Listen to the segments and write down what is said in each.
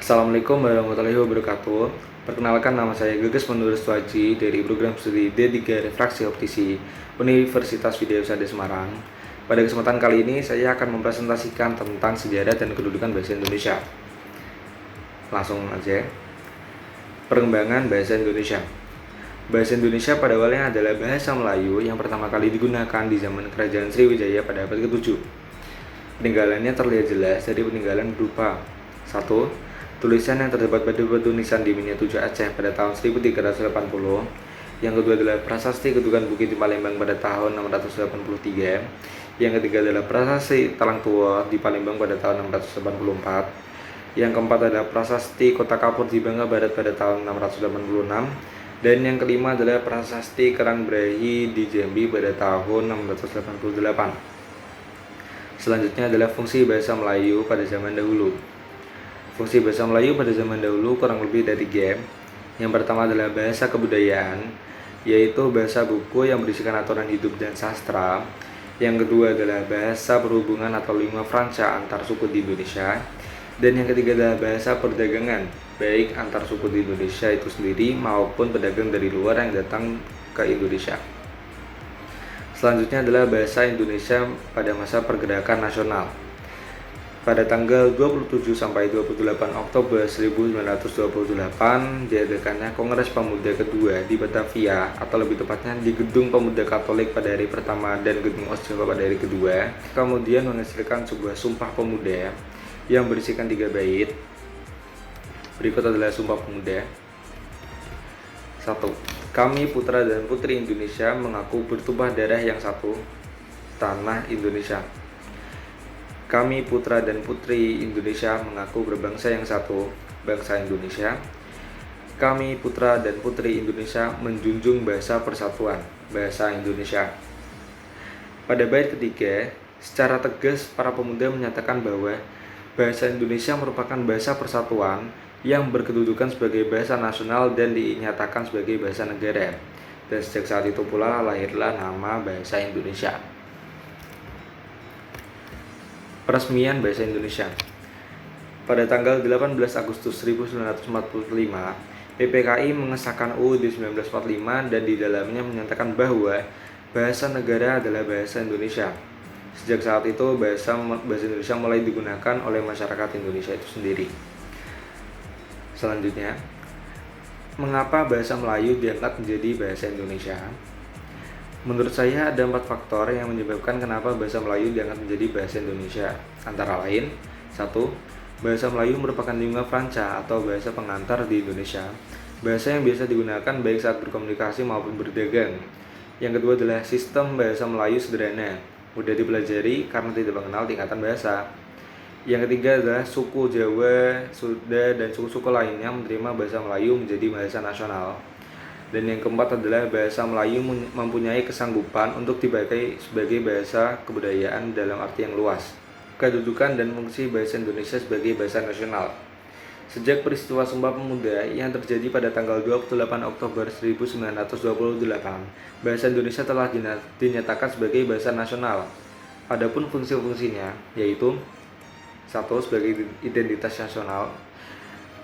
Assalamualaikum warahmatullahi wabarakatuh. Perkenalkan, nama saya Geges Menurut Tuaji dari program studi D3 Refraksi Optisi Universitas Widya Usada Semarang. Pada kesempatan kali ini saya akan mempresentasikan tentang sejarah dan kedudukan bahasa Indonesia. Langsung aja. Perkembangan bahasa Indonesia. Bahasa Indonesia pada awalnya adalah bahasa Melayu yang pertama kali digunakan di zaman Kerajaan Sriwijaya pada abad ke-7. Peninggalannya terlihat jelas dari peninggalan berupa 1. Tulisan yang terdapat pada batu nisan di Minyak Tujuh Aceh pada tahun 1380. Yang kedua adalah prasasti Kedukan Bukit di Palembang pada tahun 683. Yang ketiga adalah prasasti Talang Tua di Palembang pada tahun 684. Yang keempat adalah prasasti Kota Kapur di Bangka Barat pada tahun 686. Dan yang kelima adalah prasasti Kerang Brahi di Jambi pada tahun 688. Selanjutnya adalah fungsi bahasa Melayu pada zaman dahulu. Fungsi bahasa Melayu pada zaman dahulu kurang lebih ada 3. Yang pertama adalah bahasa kebudayaan, yaitu bahasa buku yang berisikan aturan hidup dan sastra. Yang kedua adalah bahasa perhubungan atau lingua franca antar suku di Indonesia. Dan yang ketiga adalah bahasa perdagangan, baik antar suku di Indonesia itu sendiri maupun pedagang dari luar yang datang ke Indonesia. Selanjutnya adalah bahasa Indonesia pada masa pergerakan nasional. Pada tanggal 27 sampai 28 Oktober 1928 diadakannya Kongres Pemuda kedua di Batavia, atau lebih tepatnya di Gedung Pemuda Katolik pada hari pertama dan Gedung Osjogo pada hari kedua. Kemudian menghasilkan sebuah sumpah pemuda yang berisikan 3 bait. Berikut adalah sumpah pemuda. 1. Kami putra dan putri Indonesia mengaku bertumpah darah yang satu, tanah Indonesia. Kami putra dan putri Indonesia mengaku berbangsa yang satu, bangsa Indonesia. Kami putra dan putri Indonesia menjunjung bahasa persatuan, bahasa Indonesia. Pada bait ketiga, secara tegas para pemuda menyatakan bahwa bahasa Indonesia merupakan bahasa persatuan yang berkedudukan sebagai bahasa nasional dan dinyatakan sebagai bahasa negara. Dan sejak saat itu pula lahirlah nama bahasa Indonesia. Peresmian bahasa Indonesia. Pada tanggal 18 Agustus 1945, PPKI mengesahkan UUD 1945 dan di dalamnya menyatakan bahwa bahasa negara adalah bahasa Indonesia. Sejak saat itu bahasa Indonesia mulai digunakan oleh masyarakat Indonesia itu sendiri. Selanjutnya, mengapa bahasa Melayu diangkat menjadi bahasa Indonesia? Menurut saya ada 4 faktor yang menyebabkan kenapa bahasa Melayu diangkat menjadi bahasa Indonesia. Antara lain, 1. Bahasa Melayu merupakan lingua franca atau bahasa pengantar di Indonesia. Bahasa yang biasa digunakan baik saat berkomunikasi maupun berdagang. Yang kedua adalah sistem bahasa Melayu sederhana, mudah dipelajari karena tidak mengenal tingkatan bahasa. Yang ketiga adalah suku Jawa, Sunda, dan suku-suku lainnya menerima bahasa Melayu menjadi bahasa nasional. Dan yang keempat adalah bahasa Melayu mempunyai kesanggupan untuk dipakai sebagai bahasa kebudayaan dalam arti yang luas. Kedudukan dan fungsi bahasa Indonesia sebagai bahasa nasional. Sejak peristiwa Sumpah Pemuda yang terjadi pada tanggal 28 Oktober 1928, bahasa Indonesia telah dinyatakan sebagai bahasa nasional. Adapun fungsi-fungsinya yaitu 1. Sebagai identitas nasional,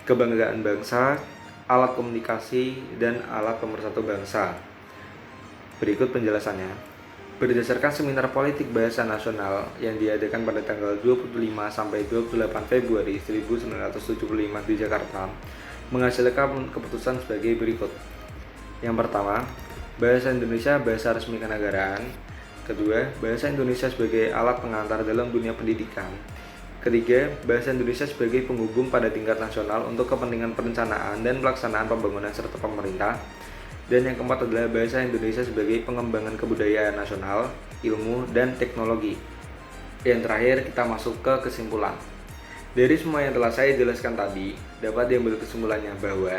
kebanggaan bangsa, alat komunikasi, dan alat pemersatu bangsa. Berikut penjelasannya. Berdasarkan seminar politik bahasa nasional yang diadakan pada tanggal 25 sampai 28 Februari 1975 di Jakarta, menghasilkan keputusan sebagai berikut. Yang pertama, bahasa Indonesia bahasa resmi kenegaraan. Kedua, bahasa Indonesia sebagai alat pengantar dalam dunia pendidikan. Ketiga, bahasa Indonesia sebagai penghubung pada tingkat nasional untuk kepentingan perencanaan dan pelaksanaan pembangunan serta pemerintah. Dan yang keempat adalah bahasa Indonesia sebagai pengembangan kebudayaan nasional, ilmu, dan teknologi. Yang terakhir, kita masuk ke kesimpulan. Dari semua yang telah saya jelaskan tadi, dapat diambil kesimpulannya bahwa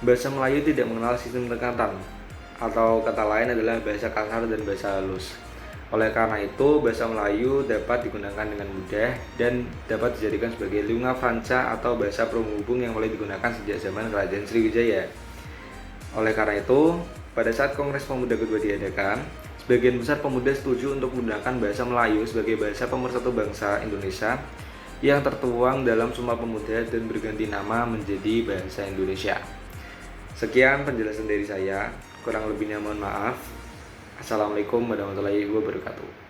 bahasa Melayu tidak mengenal sistem penekatan, atau kata lain adalah bahasa kasar dan bahasa halus. Oleh karena itu, bahasa Melayu dapat digunakan dengan mudah dan dapat dijadikan sebagai lingua franca atau bahasa penghubung yang mulai digunakan sejak zaman Kerajaan Sriwijaya. Oleh karena itu, pada saat Kongres Pemuda kedua diadakan, sebagian besar pemuda setuju untuk menggunakan bahasa Melayu sebagai bahasa pemersatu bangsa Indonesia yang tertuang dalam Sumpah Pemuda dan berganti nama menjadi Bahasa Indonesia. Sekian penjelasan dari saya, kurang lebihnya mohon maaf. Assalamualaikum warahmatullahi wabarakatuh.